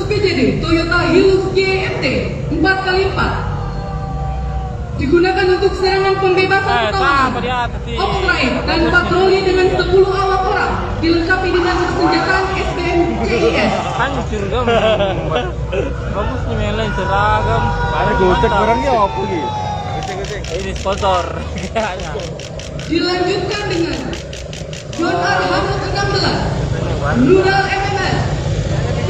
PJD Toyota Hilux GMT 4x4 digunakan untuk serangan pembebasan pertahanan, off-ride dan patroli dengan 10 awak orang, dilengkapi dengan persenjataan SBM CIS. Hancur gam. Bagus nih main lain seragam. Ada gocek orangnya apa gitu? Ini sponsor. Dilanjutkan dengan John R. Hamut 16 Rudal MMS,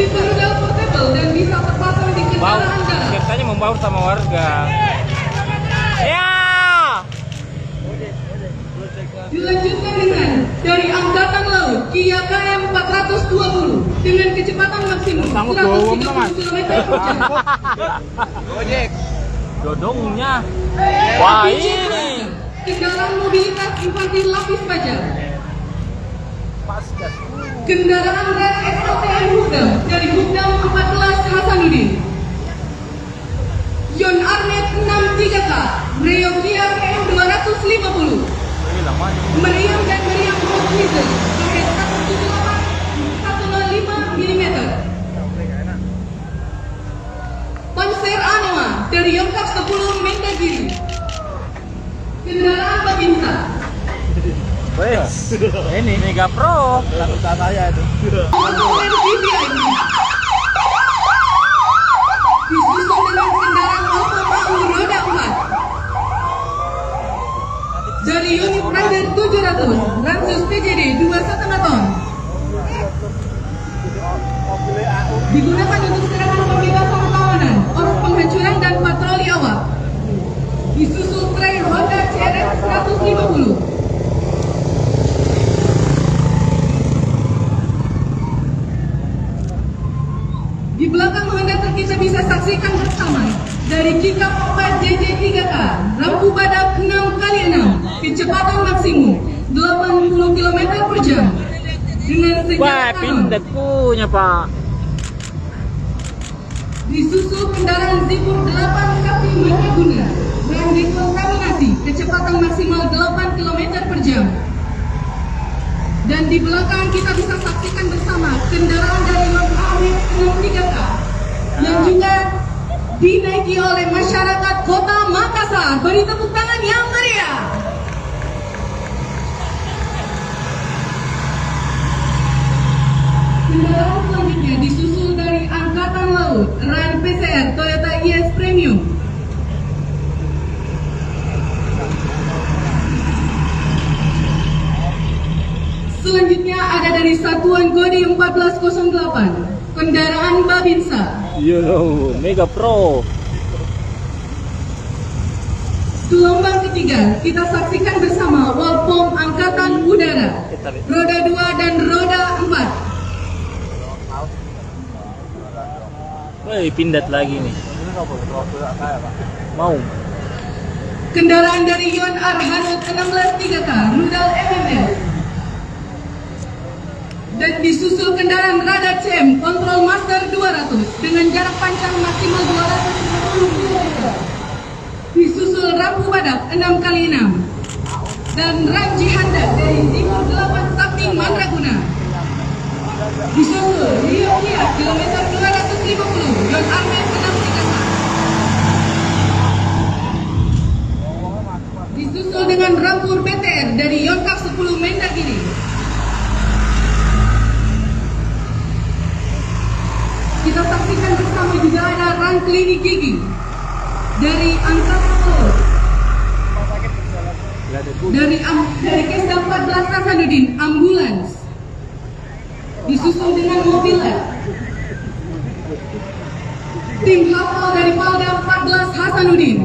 tipe rudal portable dan bisa terpasang di kendaraan darat. Katanya membaur sama warga. Ya. Dilanjutkan dengan dari Angkatan Laut Kia KM 420 dengan kecepatan maksimum 130 km per jam. Gojek. Dodongnya. Wah RPG ini. kendaraan mobilitas infanteri lapis baja. Kendaraan rel SLTN Hugdam dari Hugdam 14 Hasanuddin. Yon Arnet 63K Reo Kia KM 250. Meriam dan meriam Hawkwizel pakai 178 105 mm. Panzer Anoa dari Yonkav 10 Mendagiri. Kendaraan Babinsa. Ini Mega Pro. Lalu saya itu. Motor VVIP. Disusul dengan kendaraan Alfa roda 4. Dari unit Rider 700, Ransus PJD 2,5 ton. Digunakan untuk serangan pembebasan pertahanan, off penghancuran dan patroli awak. Disusul trail Honda CRF 150. Di belakang Honda kita bisa saksikan bersama dari Kika 4 JJ3K, lampu badak 6x6, kecepatan maksimum 80 km per jam dengan senjata kanon. Pindah punya Pak. Disusul kendaraan Zipur 8 kaki mandraguna dan dikontaminasi kecepatan maksimal 8 km per jam. Dan di belakang kita bisa saksikan bersama kendaraan dari Makassar 63K yang juga dinaiki oleh masyarakat Kota Makassar. Beri tepuk tangan yang meriah. Kendaraan selanjutnya disusul dari Angkatan Laut Ran PCR Toyota IS Premium. Selanjutnya ada dari Satuan Kodi 1408, kendaraan Babinsa. Yo, Mega Pro. Gelombang ketiga kita saksikan bersama Walpom Angkatan Udara, roda 2 dan roda 4. Woi, pindat lagi nih. Mau. Kendaraan dari Yon Arhanut 16 3K, rudal MMS. Dan disusul kendaraan radar CM Control Master 200 dengan jarak panjang maksimal 250 km. Disusul rambu badak 6x6 dan Ranji Handa dari Timur 8 Sapting Mandraguna. Disusul Rio Kia kilometer 250 Yon Armet 63. Disusul dengan Rampur BTR dari Yonkav 10 Mendagiri. Kita saksikan bersama juga ada Ran Klinik Gigi dari Angkatan Laut. Dari Kesda 14 Hasanuddin ambulans. Disusul dengan mobil lab. Tim Hafal dari Palda 14 Hasanuddin.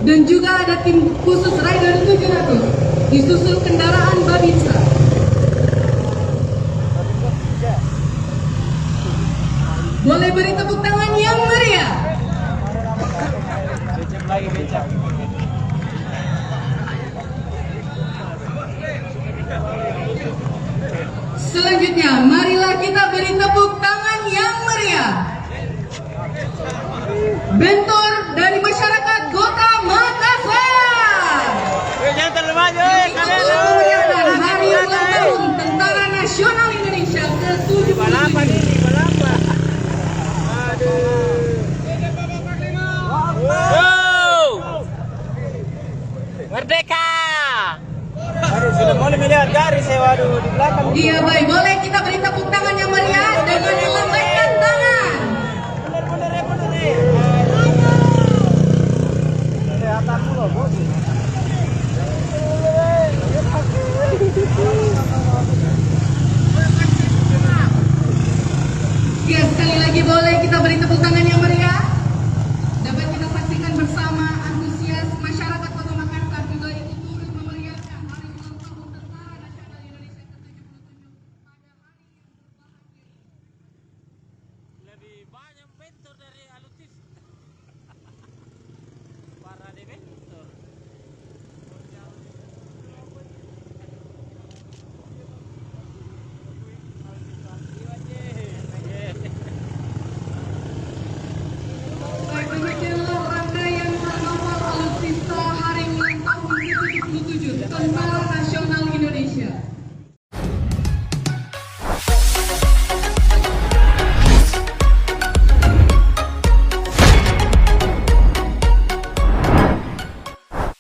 Dan juga ada tim khusus Rider 700. Disusul kendaraan Babinsa. Boleh beri tepuk tangan yang meriah. Selanjutnya, marilah kita beri tepuk tangan yang meriah. Bentor dari masyarakat Kota Makassar. Jangan terlalu Hari ulang tahun Tentara Nasional Indonesia ke-78. Jadi boleh kita beri tepuk tangan yang meriah. Dapat kita saksikan bersama antusias masyarakat Kota Makassar juga ikut turut memeriahkan hari ulang tahun Tentara Nasional Indonesia ke-77 pada hari yang berbahagia. Lebih banyak bentor dari alutis. Parah deh, Ben.